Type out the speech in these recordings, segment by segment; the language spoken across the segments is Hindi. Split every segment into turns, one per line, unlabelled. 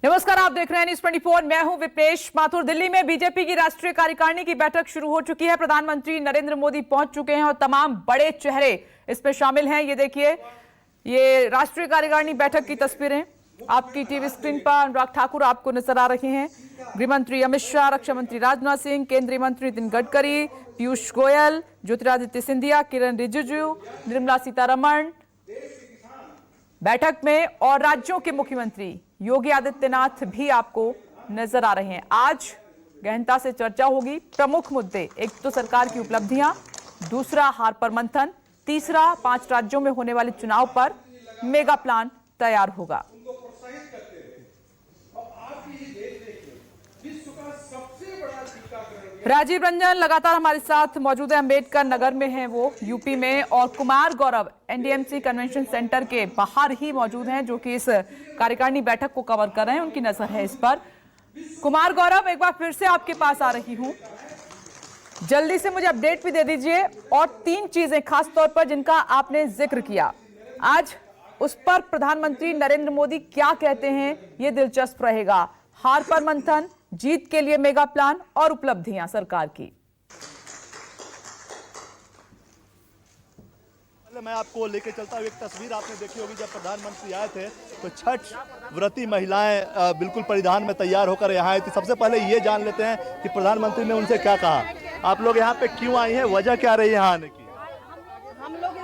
नमस्कार, आप देख रहे हैं न्यूज़ 24। मैं हूं विप्रेश माथुर। दिल्ली में बीजेपी की राष्ट्रीय कार्यकारिणी की बैठक शुरू हो चुकी है। प्रधानमंत्री नरेंद्र मोदी पहुंच चुके हैं और तमाम बड़े चेहरे इसमें शामिल हैं। ये देखिए, ये राष्ट्रीय कार्यकारिणी बैठक की तस्वीरें आपकी टीवी स्क्रीन पर। अनुराग ठाकुर आपको नजर आ रहे हैं, गृहमंत्री अमित शाह, रक्षा मंत्री राजनाथ सिंह, केंद्रीय मंत्री नितिन गडकरी, पीयूष गोयल, ज्योतिरादित्य सिंधिया, किरण रिजिजू, निर्मला सीतारमण बैठक में, और राज्यों के मुख्यमंत्री योगी आदित्यनाथ भी आपको नजर आ रहे हैं। आज गहनता से चर्चा होगी। प्रमुख मुद्दे, एक तो सरकार की उपलब्धियां, दूसरा हार पर मंथन, तीसरा 5 राज्यों में होने वाले चुनाव पर मेगा प्लान तैयार होगा। राजीव रंजन लगातार हमारे साथ मौजूद है, अंबेडकर नगर में हैं वो, यूपी में, और Kumar Gaurav NDMC convention centre के बाहर ही मौजूद हैं, जो कि इस कार्यकारिणी बैठक को कवर कर रहे हैं। उनकी नजर है इस पर। कुमार गौरव, एक बार फिर से आपके पास आ रही हूं, जल्दी से मुझे अपडेट भी दे दीजिए, और 3 चीजें खास तौर पर जिनका आपने जिक्र किया आज, उस पर प्रधानमंत्री नरेंद्र मोदी क्या कहते हैं, ये दिलचस्प रहेगा। हार पर मंथन, जीत के लिए मेगा प्लान और उपलब्धियां सरकार की।
मैं आपको लेके चलता हूँ। एक तस्वीर आपने देखी होगी, जब प्रधानमंत्री आए थे तो छठ व्रती महिलाएं बिल्कुल परिधान में तैयार होकर यहाँ आई थी। सबसे पहले ये जान लेते हैं कि प्रधानमंत्री ने उनसे क्या कहा। आप लोग यहाँ पे क्यों आई हैं, वजह क्या रही है यहाँ आने की?
हम लोग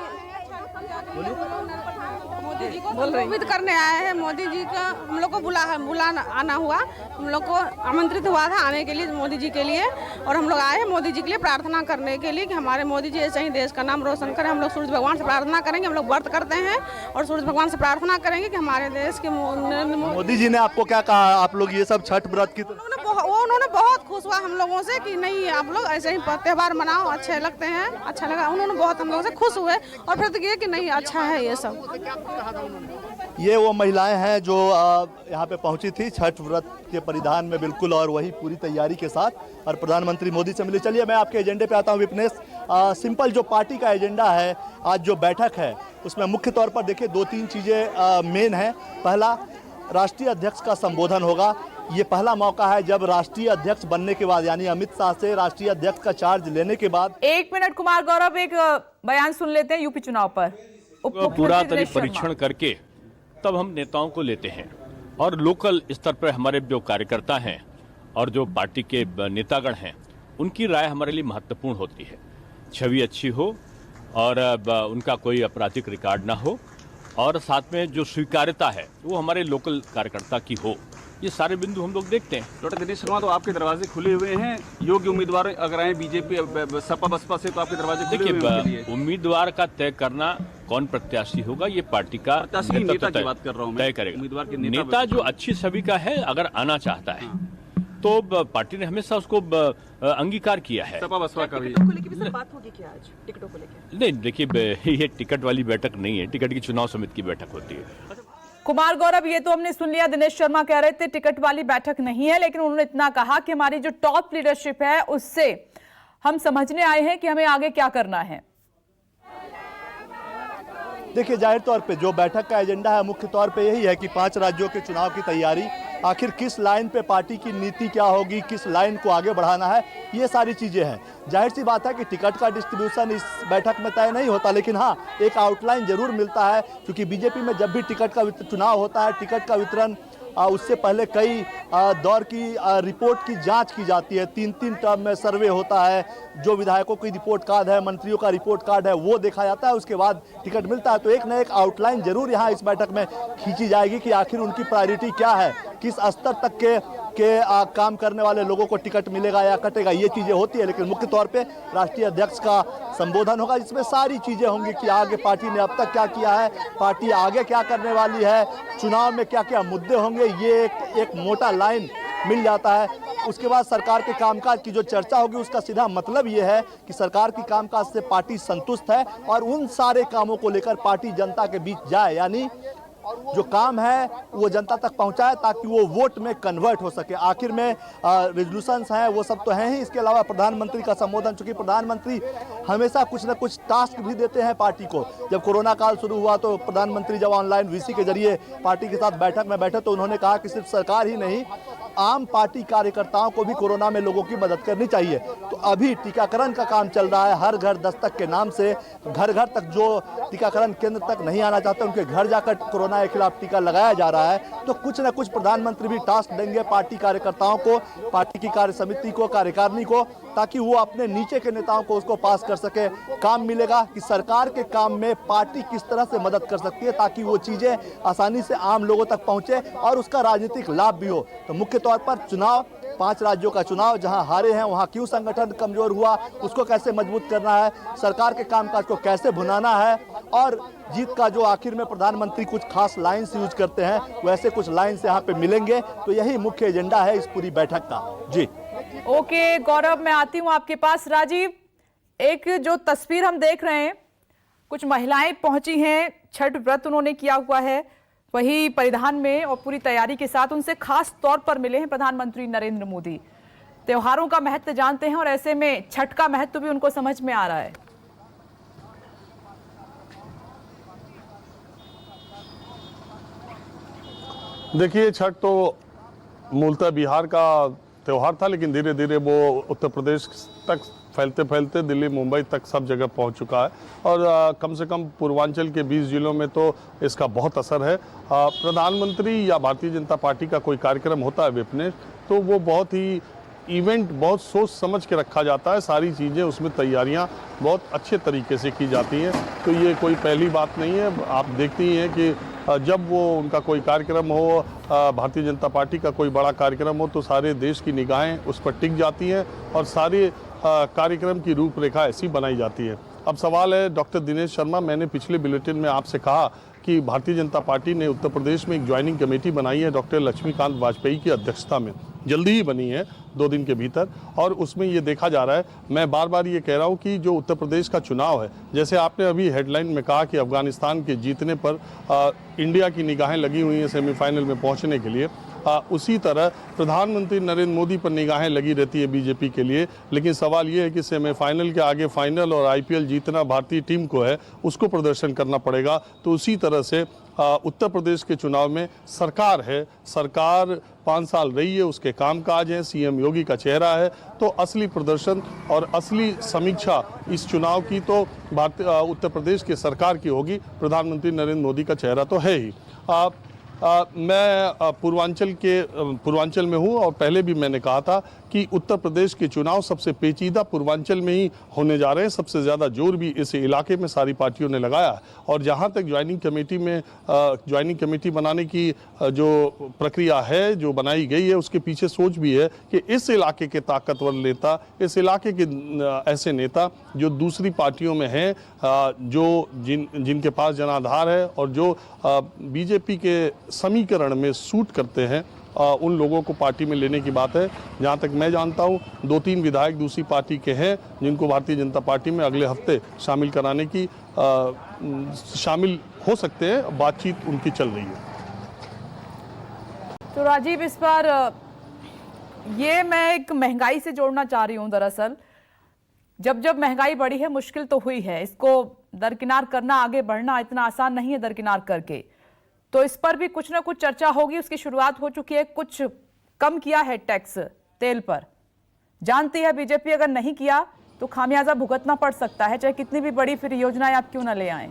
मोदी जी को उम्मीद करने आए हैं। मोदी जी का हम लोग को बुलाना आना हुआ, हम लोग को आमंत्रित हुआ था आने के लिए मोदी जी के लिए, और हम लोग आए हैं मोदी जी के लिए प्रार्थना करने के लिए कि हमारे मोदी जी ऐसे ही देश का नाम रोशन करें। हम लोग सूरज भगवान से प्रार्थना करेंगे, हम लोग व्रत करते हैं और सूरज भगवान से प्रार्थना करेंगे कि हमारे देश के
मोदी जी ने आपको क्या कहा? आप लोग ये सब छठ व्रत की
उन्होंने बहुत खुश हुआ हम लोगों से कि नहीं, आप लोग ऐसे ही त्यौहार मनाओ, अच्छे लगते हैं, अच्छा लगा। उन्होंने बहुत हम लोगों से खुश हुए और फिर ये कि नहीं, अच्छा है ये सब।
ये वो महिलाएं हैं जो यहाँ पे पहुंची थी छठ व्रत के परिधान में बिल्कुल, और वही पूरी तैयारी के साथ, और प्रधानमंत्री मोदी से मिली। चलिए मैं आपके एजेंडे पे आता हूँ विपनेश। सिंपल जो पार्टी का एजेंडा है, आज जो बैठक है उसमें मुख्य तौर पर देखिए 2-3 चीज़ें मेन हैं। पहला, राष्ट्रीय अध्यक्ष का संबोधन होगा। ये पहला मौका है जब राष्ट्रीय अध्यक्ष बनने के बाद, यानी अमित शाह से राष्ट्रीय अध्यक्ष का चार्ज लेने के बाद।
1 मिनट कुमार गौरव, एक बयान सुन लेते हैं यूपी चुनाव पर।
पूरा परीक्षण करके तब हम नेताओं को लेते हैं, और लोकल स्तर पर हमारे जो कार्यकर्ता हैं और जो पार्टी के नेतागण हैं, उनकी राय हमारे लिए महत्वपूर्ण होती है। छवि अच्छी हो और उनका कोई आपराधिक रिकॉर्ड ना हो, और साथ में जो स्वीकार्यता है वो हमारे लोकल कार्यकर्ता की हो। ये सारे बिंदु हम लोग देखते हैं।
डॉक्टर दिनेश शर्मा, तो आपके दरवाजे खुले हुए हैं। योग्य उम्मीदवार अगर आए बीजेपी सपा बसपा से, तो आपके दरवाजे खुले हुए हैं। देखिए,
उम्मीदवार का तय करना, कौन प्रत्याशी होगा, ये पार्टी का
नेता की बात कर रहा हूं मैं,
तय करेगा।
उम्मीदवार के
नेता जो अच्छी छवि का है, अगर आना चाहता है तो पार्टी ने हमेशा उसको अंगीकार किया है।
सपा बसपा का भी
बात होगी क्या आज टिकटों को लेकर?
नहीं, देखिए ये टिकट वाली बैठक नहीं है, टिकट की चुनाव समिति की बैठक होती है।
कुमार गौरव, ये तो हमने सुन लिया, दिनेश शर्मा कह रहे थे टिकट वाली बैठक नहीं है, लेकिन उन्होंने इतना कहा कि हमारी जो टॉप लीडरशिप है उससे हम समझने आए हैं कि हमें आगे क्या करना है।
देखिए, जाहिर तौर पे जो बैठक का एजेंडा है मुख्य तौर पे यही है कि 5 राज्यों के चुनाव की तैयारी, आखिर किस लाइन पे पार्टी की नीति क्या होगी, किस लाइन को आगे बढ़ाना है, ये सारी चीज़ें हैं। जाहिर सी बात है कि टिकट का डिस्ट्रीब्यूशन इस बैठक में तय नहीं होता, लेकिन हाँ, एक आउटलाइन जरूर मिलता है, क्योंकि बीजेपी में जब भी टिकट का चुनाव होता है, टिकट का वितरण उससे पहले कई दौर की रिपोर्ट की जांच की जाती है। 3-3 टर्म में सर्वे होता है, जो विधायकों की रिपोर्ट कार्ड है, मंत्रियों का रिपोर्ट कार्ड है, वो देखा जाता है, उसके बाद टिकट मिलता है। तो एक न एक आउटलाइन जरूर यहाँ इस बैठक में खींची जाएगी कि आखिर उनकी प्रायोरिटी क्या है, किस स्तर तक के काम करने वाले लोगों को टिकट मिलेगा या कटेगा, ये चीज़ें होती है। लेकिन मुख्य तौर पे राष्ट्रीय अध्यक्ष का संबोधन होगा, जिसमें सारी चीज़ें होंगी कि आगे पार्टी ने अब तक क्या किया है, पार्टी आगे क्या करने वाली है, चुनाव में क्या क्या मुद्दे होंगे, ये एक मोटा लाइन मिल जाता है। उसके बाद सरकार के कामकाज की जो चर्चा होगी, उसका सीधा मतलब ये है कि सरकार की कामकाज से पार्टी संतुष्ट है और उन सारे कामों को लेकर पार्टी जनता के बीच जाए, यानी जो काम है वो जनता तक पहुंचाए ताकि वो वोट में कन्वर्ट हो सके। आखिर में रेजोल्यूशंस हैं वो सब तो हैं ही, इसके अलावा प्रधानमंत्री का संबोधन, चूंकि प्रधानमंत्री हमेशा कुछ ना कुछ टास्क भी देते हैं पार्टी को। जब कोरोना काल शुरू हुआ तो प्रधानमंत्री जब ऑनलाइन वीसी के जरिए पार्टी के साथ बैठक में बैठे तो उन्होंने कहा कि सिर्फ सरकार ही नहीं, आम पार्टी कार्यकर्ताओं को भी कोरोना में लोगों की मदद करनी चाहिए। तो अभी टीकाकरण का काम चल रहा है, हर घर दस्तक के नाम से घर घर तक जो टीकाकरण केंद्र तक नहीं आना चाहते उनके घर जाकर कोरोना के खिलाफ टीका लगाया जा रहा है। तो कुछ न कुछ प्रधानमंत्री भी टास्क देंगे पार्टी कार्यकर्ताओं को, पार्टी की कार्य समिति को, कार्यकारिणी को, ताकि वो अपने नीचे के नेताओं को उसको पास कर सके। काम मिलेगा कि सरकार के काम में पार्टी किस तरह से मदद कर सकती है ताकि वो चीजें आसानी से आम लोगों तक पहुंचे और उसका राजनीतिक लाभ भी हो। तो मुख्य तौर पर चुनाव, 5 राज्यों का चुनाव, जहां हारे हैं वहां क्यों संगठन कमजोर हुआ, उसको कैसे मजबूत करना है, सरकार के कामकाज को कैसे भुनाना है, और जीत का जो आखिर में प्रधानमंत्री कुछ खास लाइन्स यूज करते हैं वैसे कुछ लाइन्स यहाँ पे मिलेंगे। तो यही मुख्य एजेंडा है इस पूरी बैठक का। जी
ओके गौरव, मैं आती हूँ आपके पास। राजीव, एक जो तस्वीर हम देख रहे हैं, कुछ महिलाएं पहुंची हैं, छठ व्रत उन्होंने किया हुआ है वही परिधान में और पूरी तैयारी के साथ, उनसे खास तौर पर मिले हैं प्रधानमंत्री नरेंद्र मोदी। त्योहारों का महत्व जानते हैं और ऐसे में छठ का महत्व भी उनको समझ में आ रहा है।
देखिए, छठ तो मूलतः बिहार का त्यौहार था, लेकिन धीरे धीरे वो उत्तर प्रदेश तक फैलते फैलते दिल्ली, मुंबई तक सब जगह पहुंच चुका है और कम से कम पूर्वांचल के 20 जिलों में तो इसका बहुत असर है। प्रधानमंत्री या भारतीय जनता पार्टी का कोई कार्यक्रम होता है विपनेश, तो वो बहुत ही इवेंट बहुत सोच समझ के रखा जाता है, सारी चीज़ें उसमें तैयारियां बहुत अच्छे तरीके से की जाती हैं। तो ये कोई पहली बात नहीं है। आप देखती हैं कि जब वो उनका कोई कार्यक्रम हो, भारतीय जनता पार्टी का कोई बड़ा कार्यक्रम हो, तो सारे देश की निगाहें उस पर टिक जाती हैं और सारे कार्यक्रम की रूपरेखा ऐसी बनाई जाती है। अब सवाल है डॉक्टर दिनेश शर्मा, मैंने पिछले बुलेटिन में आपसे कहा कि भारतीय जनता पार्टी ने उत्तर प्रदेश में एक ज्वाइनिंग कमेटी बनाई है डॉक्टर लक्ष्मीकांत वाजपेयी की अध्यक्षता में, जल्दी ही बनी है 2 दिन के भीतर, और उसमें ये देखा जा रहा है, मैं बार बार ये कह रहा हूँ कि जो उत्तर प्रदेश का चुनाव है, जैसे आपने अभी हेडलाइन में कहा कि अफगानिस्तान के जीतने पर इंडिया की निगाहें लगी हुई हैं सेमीफाइनल में पहुँचने के लिए, उसी तरह प्रधानमंत्री नरेंद्र मोदी पर निगाहें लगी रहती है बीजेपी के लिए। लेकिन सवाल ये है कि सेमीफाइनल के आगे फाइनल और आईपीएल जीतना भारतीय टीम को है, उसको प्रदर्शन करना पड़ेगा। तो उसी तरह से उत्तर प्रदेश के चुनाव में सरकार है, सरकार 5 साल रही है, उसके कामकाज हैं, सीएम योगी का चेहरा है, तो असली प्रदर्शन और असली समीक्षा इस चुनाव की तो उत्तर प्रदेश की सरकार की होगी। प्रधानमंत्री नरेंद्र मोदी का चेहरा तो है ही। मैं पूर्वांचल में हूँ और पहले भी मैंने कहा था कि उत्तर प्रदेश के चुनाव सबसे पेचीदा पूर्वांचल में ही होने जा रहे हैं। सबसे ज़्यादा जोर भी इस इलाके में सारी पार्टियों ने लगाया। और जहाँ तक ज्वाइनिंग कमेटी बनाने की जो प्रक्रिया है, जो बनाई गई है, उसके पीछे सोच भी है कि इस इलाके के ताकतवर नेता, इस इलाके के ऐसे नेता जो दूसरी पार्टियों में हैं, जिनके पास जनाधार है और जो बीजेपी के समीकरण में सूट करते हैं, उन लोगों को पार्टी में लेने की बात है। जहाँ तक मैं जानता हूँ 2-3 विधायक दूसरी पार्टी के हैं जिनको भारतीय जनता पार्टी में अगले हफ्ते शामिल कराने की शामिल हो सकते हैं, बातचीत उनकी चल रही है।
तो राजीव, इस बार ये मैं एक महंगाई से जोड़ना चाह रही हूँ। दरअसल जब महंगाई बढ़ी है, मुश्किल तो हुई है, इसको दरकिनार करना, आगे बढ़ना इतना आसान नहीं है दरकिनार करके। तो इस पर भी कुछ ना कुछ चर्चा होगी, उसकी शुरुआत हो चुकी है। कुछ कम किया है टैक्स तेल पर, जानती है बीजेपी अगर नहीं किया तो खामियाजा भुगतना पड़ सकता है, चाहे कितनी भी बड़ी फिर योजनाएं आप क्यों ना ले आएं।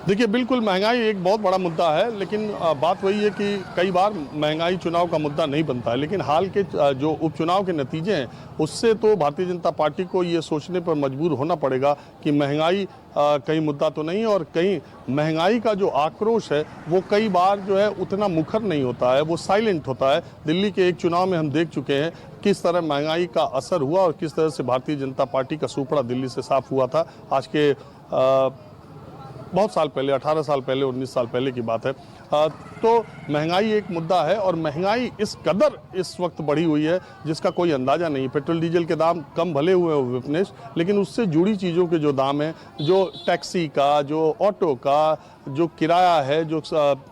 देखिए, बिल्कुल महंगाई एक बहुत बड़ा मुद्दा है, लेकिन बात वही है कि कई बार महंगाई चुनाव का मुद्दा नहीं बनता है। लेकिन हाल के जो उपचुनाव के नतीजे हैं, उससे तो भारतीय जनता पार्टी को ये सोचने पर मजबूर होना पड़ेगा कि महंगाई कहीं मुद्दा तो नहीं, और कहीं महंगाई का जो आक्रोश है वो कई बार जो है उतना मुखर नहीं होता है, वो साइलेंट होता है। दिल्ली के एक चुनाव में हम देख चुके हैं किस तरह महंगाई का असर हुआ और किस तरह से भारतीय जनता पार्टी का सुपड़ा दिल्ली से साफ हुआ था। आज के बहुत साल पहले, 18 साल पहले, 19 साल पहले की बात है। तो महंगाई एक मुद्दा है और महंगाई इस कदर इस वक्त बढ़ी हुई है जिसका कोई अंदाज़ा नहीं। पेट्रोल डीजल के दाम कम भले हुए हैं विपनेश, लेकिन उससे जुड़ी चीज़ों के जो दाम हैं, जो टैक्सी का, जो ऑटो का, जो किराया है, जो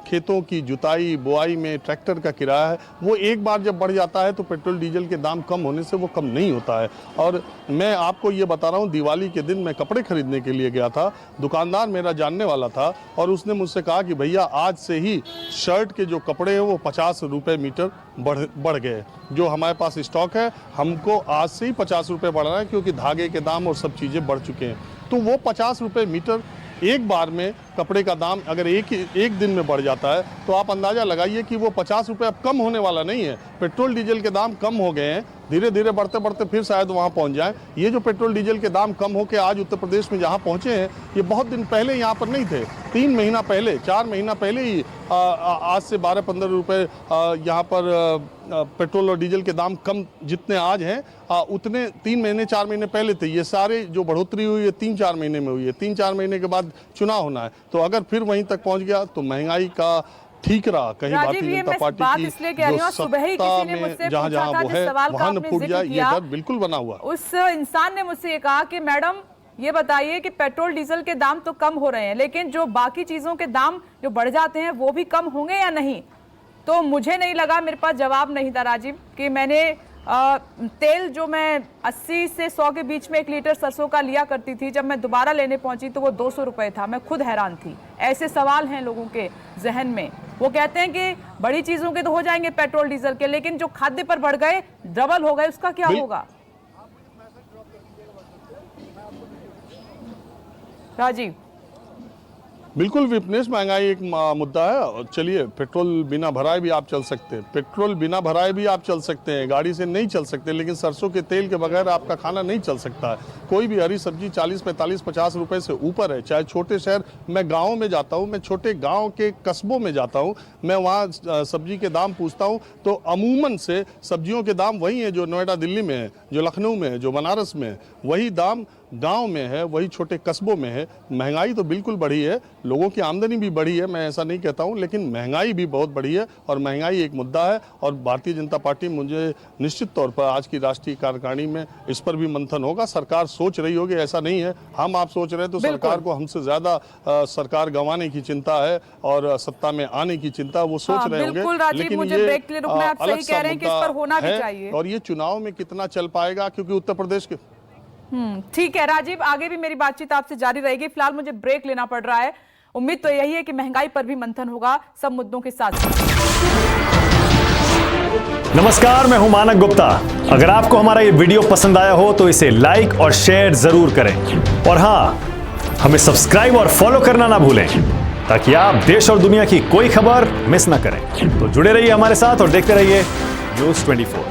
खेतों की जुताई बुआई में ट्रैक्टर का किराया है, वो एक बार जब बढ़ जाता है तो पेट्रोल डीजल के दाम कम होने से वो कम नहीं होता है। और मैं आपको ये बता रहा हूँ, दिवाली के दिन मैं कपड़े खरीदने के लिए गया था, दुकानदार मेरा जानने वाला था और उसने मुझसे कहा कि भैया आज से ही शर्ट के जो कपड़े हैं वो 50 रुपये मीटर बढ़ गए। जो हमारे पास स्टॉक है हमको आज से ही 50 रुपये बढ़ रहा है क्योंकि धागे के दाम और सब चीज़ें बढ़ चुके हैं। तो वो 50 रुपये मीटर एक बार में कपड़े का दाम अगर एक दिन में बढ़ जाता है तो आप अंदाज़ा लगाइए कि वो 50 रुपये अब कम होने वाला नहीं है। पेट्रोल डीजल के दाम कम हो गए हैं, धीरे धीरे बढ़ते बढ़ते फिर शायद वहाँ पहुँच जाएं। ये जो पेट्रोल डीजल के दाम कम होकर आज उत्तर प्रदेश में जहाँ पहुँचे हैं, ये बहुत दिन पहले यहाँ पर नहीं थे। 3 महीना पहले, 4 महीना पहले ही आज से 12-15 रुपये यहाँ पर पेट्रोल और डीजल के दाम कम जितने आज हैं उतने 3 महीने 4 महीने पहले थे। ये सारे जो बढ़ोतरी हुई है 3-4 महीने में हुई है। 3-4 महीने के बाद चुनाव होना है, तो अगर फिर वहीं तक पहुंच गया तो महंगाई का ठीक रहा। कहीं भारतीय जनता पार्टी की जो सत्ता में जहां जहां वो है वहां न फूट जाए, ये डर बिल्कुल बना हुआ।
उस इंसान ने मुझसे ये कहा कि मैडम ये बताइए कि पेट्रोल डीजल के दाम तो कम हो रहे हैं, लेकिन जो बाकी चीजों के दाम जो बढ़ जाते हैं वो भी कम होंगे या नहीं। तो मुझे नहीं लगा, मेरे पास जवाब नहीं था राजीव, कि मैंने तेल जो मैं 80 से 100 के बीच में 1 लीटर सरसों का लिया करती थी, जब मैं दोबारा लेने पहुंची तो वो 200 रुपए था। मैं खुद हैरान थी। ऐसे सवाल हैं लोगों के जहन में। वो कहते हैं कि बड़ी चीजों के तो हो जाएंगे पेट्रोल डीजल के, लेकिन जो खाद्य पर बढ़ गए, डबल हो गए, उसका क्या होगा? राजीव।
बिल्कुल विपनेश, महंगाई एक मुद्दा है। और चलिए, पेट्रोल बिना भराए भी आप चल सकते हैं, पेट्रोल बिना भराए भी आप चल सकते हैं, गाड़ी से नहीं चल सकते, लेकिन सरसों के तेल के बगैर आपका खाना नहीं चल सकता है। कोई भी हरी सब्जी 40, 45, 50 रुपए से ऊपर है। चाहे छोटे शहर, मैं गाँव में जाता हूँ, मैं छोटे गाँव के कस्बों में जाता हूँ, मैं वहाँ सब्जी के दाम पूछता हूँ तो अमूमन से सब्जियों के दाम वही है जो नोएडा दिल्ली में है, जो लखनऊ में है, जो बनारस में है। वही दाम गांव में है, वही छोटे कस्बों में है। महंगाई तो बिल्कुल बढ़ी है, लोगों की आमदनी भी बढ़ी है, मैं ऐसा नहीं कहता हूं, लेकिन महंगाई भी बहुत बढ़ी है और महंगाई एक मुद्दा है। और भारतीय जनता पार्टी, मुझे निश्चित तौर पर आज की राष्ट्रीय कार्यकारिणी में इस पर भी मंथन होगा। सरकार सोच रही होगी, ऐसा नहीं है हम आप सोच रहे हैं तो सरकार को हमसे ज्यादा सरकार गंवाने की चिंता है और सत्ता में आने की चिंता वो सोच रहे होंगे।
लेकिन ये अलग सा मुद्दा है
और ये चुनाव में कितना चल पाएगा, क्योंकि उत्तर प्रदेश के
ठीक है राजीव, आगे भी मेरी बातचीत आपसे जारी रहेगी। फिलहाल मुझे ब्रेक लेना पड़ रहा है। उम्मीद तो यही है कि महंगाई पर भी मंथन होगा सब मुद्दों के साथ।
नमस्कार, मैं हूं मानक गुप्ता। अगर आपको हमारा ये वीडियो पसंद आया हो तो इसे लाइक और शेयर जरूर करें और हां, हमें सब्सक्राइब और फॉलो करना ना भूलें ताकि आप देश और दुनिया की कोई खबर मिस ना करें। तो जुड़े रहिए हमारे साथ और देखते रहिए न्यूज़ 24।